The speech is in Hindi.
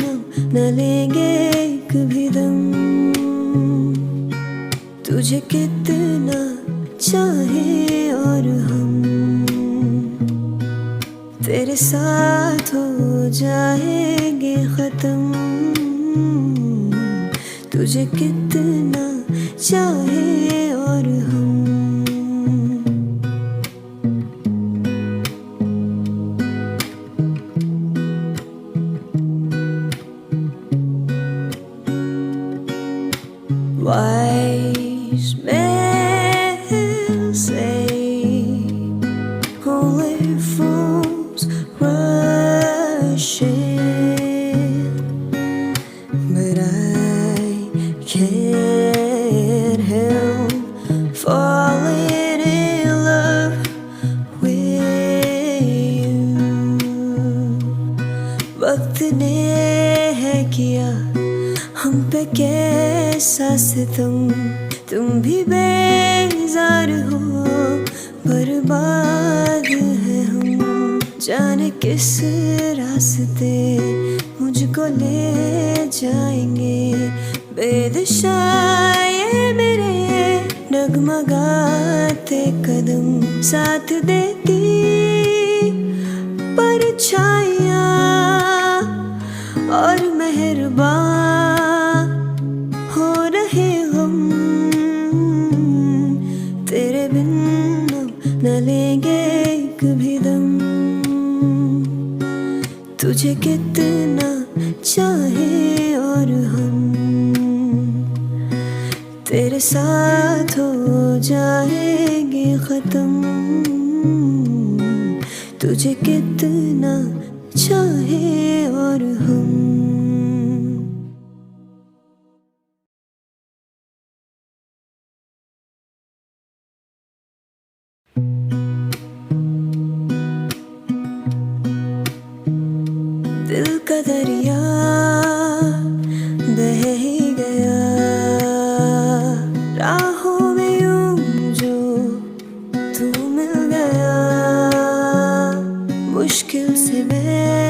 अब न लेंगे एक भी दम। तुझे कितना चाहे और हम तेरे साथ हो जाएंगे खत्म। तुझे कितना चाहे और हम। Wise men say only fools rush in, but I can't help falling in love with you. वक्त ने है किया हम पे कैसा सितम। तुम भी बेजार हो, बर्बाद है हम। जाने किस रास्ते मुझको ले जाएंगे। बेदिशा ये मेरे डगमगाते कदम। साथ देती परछाइयाँ और मेहरबान हो रहे हम। तेरे बिन अब न लेंगे एक भी दम। तुझे कितना चाहे और हम तेरे साथ हो जाएंगे खत्म। तुझे कितना चाहे और हम। दिल का दरिया बह ही गया राहों में यूं जो तू मिल गया। मुश्किल से मैं